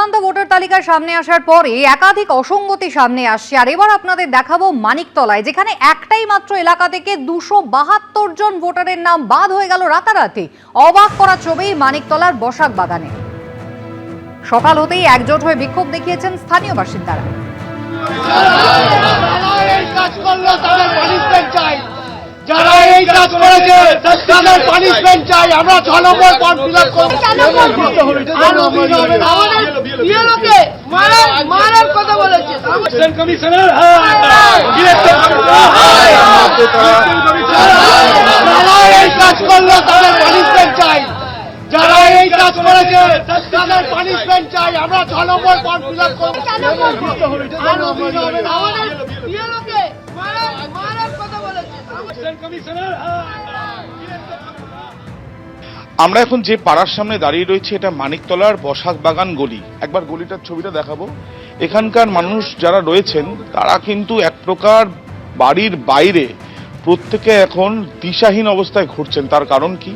চূড়ান্ত ভোটার তালিকা সামনে আসার পরে একাধিক অসঙ্গতি সামনে আসছে। আর এবার আপনাদের দেখাবো মানিকতলায়, যেখানে একটাই মাত্র এলাকা থেকে 272 জন ভোটারের নাম বাদ হয়ে গেল রাতারাতি। অবাক করা ছবি মানিকতলার বসাক বাগানে। সকাল হতেই একজোট হয়ে বিক্ষোভ দেখিয়েছেন স্থানীয় বাসিন্দারা। যারা এই কাজ করেছে তাদের পানিশমেন্ট চাই। আমরা 6 নম্বর ফর্ম ফিল আপ করব। বিএলওকে মারার কথা বলেছে। কমিশনার যারা এই কাজ করলো তাদের পানিশমেন্ট চাই। যারা এই কাজ করেছে তাদের পানিশমেন্ট চাই। আমরা 6 নম্বর ফর্ম ফিল আপ করব। বিএলওকে মারার কথা বলেছে। আমরা এখন যে পাড়ার সামনে দাঁড়িয়ে রয়েছে এটা মানিকতলার বসাক বাগান গলি। একবার গলিটার ছবিটা দেখাবো। এখানকার মানুষ যারা রয়েছেন তারা কিন্তু এক প্রকার বাড়ির বাইরে প্রত্যেকে এখন দিশাহীন অবস্থায় ঘুরছেন। তার কারণ কি?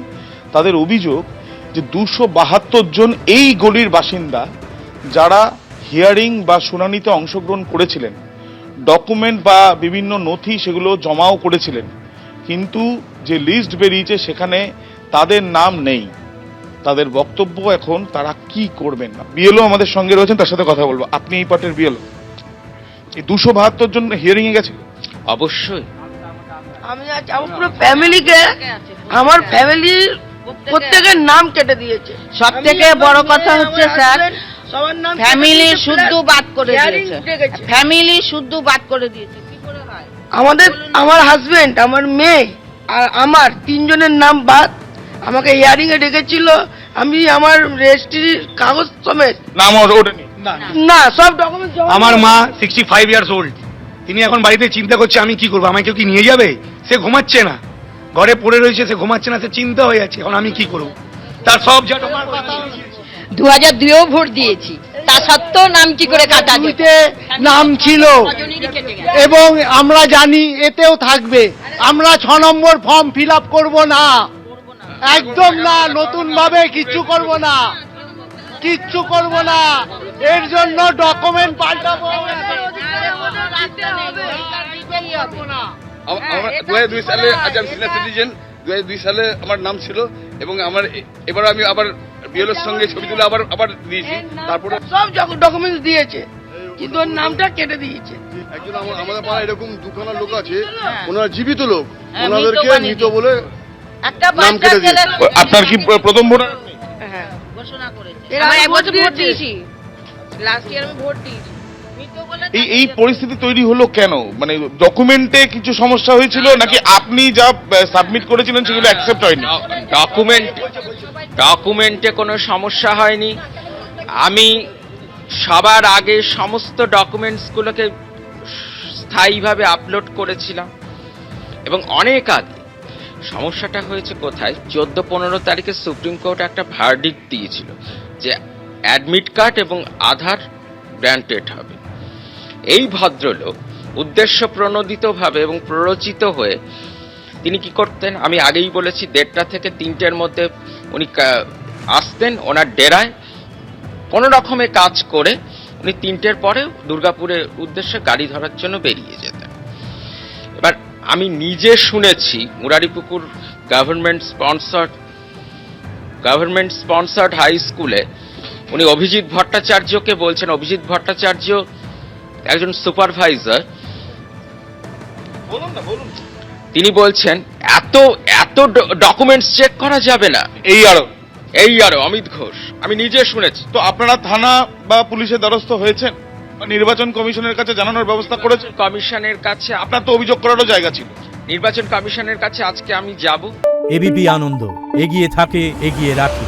তাদের অভিযোগ যে 272 জন এই গলির বাসিন্দা যারা হিয়ারিং বা শুনানিতে অংশগ্রহণ করেছিলেন, ডকুমেন্ট বা বিভিন্ন নথি সেগুলো জমাও করেছিলেন, কিন্তু যে লিস্ট বেরিয়েছে সেখানে তাদের নাম নেই। তাদের বক্তব্য এখন তারা কি করবেন না। বিএলও আমাদের সঙ্গে রয়েছেন, তার সাথে কথা বলবো। আপনি এই পার্টের বিএলও, এই 272 জন হিয়ারিং এ গেছে? অবশ্যই। আমি আমার পুরো ফ্যামিলিকে, আমার ফ্যামিলির প্রত্যেকের নাম কেটে দিয়েছে। সব থেকে বড় কথা হচ্ছে স্যার, সবার নাম ফ্যামিলি শুদ্ধ বাদ করে দিয়েছে। ফ্যামিলি শুদ্ধ বাদ করে দিয়েছে। কি করে হয়? আমার হাজবেন্ড, আমার মেয়ে আর আমার 3 জনের নাম বাদ। আমাকে হিয়ারিং এ ডেকেছিল, আমি আমার রেজিস্ট্রির কাগজ সমেত নাম ওঠেনি? না, সব ডকুমেন্ট। আমার মা 65 ইয়ার্স ওল্ড, তিনি এখন বাড়িতে চিন্তা করছে আমি কি করবো, আমাকে কেউ কি নিয়ে যাবে। সে ঘুমাচ্ছে না, ঘরে পড়ে রয়েছে, সে ঘুমাচ্ছে না, সে চিন্তা হয়ে যাচ্ছে এখন আমি কি করবো। তার সব 2002-এও ভোট দিয়েছি, তা সত্ত্বেও নাম কি করে কাটা জমিতে নাম ছিল এবং আমরা জানি এতেও থাকবে। আমরা 6 নম্বর ফর্ম ফিল আপ করবো না, একদম না। নতুন ভাবে কিচ্ছু করব না, কিচ্ছু করব না। এর জন্য ডকুমেন্ট পাল্টাবো। আমার 2002 সালে আজ আমি সিনিয়র সিটিজেন। 2002 সালে আমার নাম ছিল এবং আমার এবার আমি আবার বিএলওর সঙ্গে ছবি তুলে আবার দিয়েছি। তারপরে সব ডকুমেন্টস দিয়েছে, কিন্তু ওর নামটা কেটে দিয়েছে। একজন আমাদের পাড়ায় এরকম দুখানা লোক আছে, ওনারা জীবিত লোক, ওনাদেরকে মৃত বলে একটা নাম কেটে দিয়েছে। আপনার কি প্রথম ভোটার? হ্যাঁ, ঘোষণা করেছে। এর আগে এক বছর ভোট দিয়েছি। দিয়েছি, লাস্ট ইয়ার আমি ভোট দিয়েছি। এই পরিস্থিতি তৈরি হলো কেন? মানে ডকুমেন্টে কিছু সমস্যা হয়েছিল নাকি আপনি যা সাবমিট করেছিলেন সেগুলো অ্যাকসেপ্ট হয়নি? ডকুমেন্টে কোনো সমস্যা হয়নি। আমি সবার আগে সমস্ত ডকুমেন্টসগুলোকে স্থায়ীভাবে আপলোড করেছিলাম এবং অনেক আগে। সমস্যাটা হয়েছে কোথায়? 14-15 তারিখে সুপ্রিম কোর্ট একটা ভার্ডিক্ট দিয়েছিল যে অ্যাডমিট কার্ড এবং আধার গ্র্যান্টেড হবে। এই ভদ্রলোক উদ্দেশ্য প্রণোদিতভাবে এবং প্ররোচিত হয়ে তিনি কি করতেন, আমি আগেই বলেছি, 1:30 থেকে 3টের মধ্যে উনি আসতেন ওনার ডেরায়, কোনো রকমে কাজ করে উনি 3টের পরে দুর্গাপুরের উদ্দেশ্যে গাড়ি ধরার জন্য বেরিয়ে যেতেন। এবার আমি নিজে শুনেছি মুরারিপুকুর গভর্নমেন্ট স্পন্সর্ড হাই স্কুলে উনি অভিজিৎ ভট্টাচার্যকে বলছেন, অভিজিৎ ভট্টাচার্য একজন সুপারভাইজার, তিনি বলছেন এত ডকুমেন্টস চেক করা যাবে না। এই আরো অমিত ঘোষ, আমি নিজে শুনেছি। তো আপনারা থানা বা পুলিশের দ্বারস্থ হয়েছেন বা নির্বাচন কমিশনের কাছে জানানোর ব্যবস্থা করেছেন? কমিশনের কাছে আপনার তো অভিযোগ করারও জায়গা ছিল। নির্বাচন কমিশনের কাছে আজকে আমি যাব। এবিপি আনন্দ, এগিয়ে থাকে, এগিয়ে রাখে।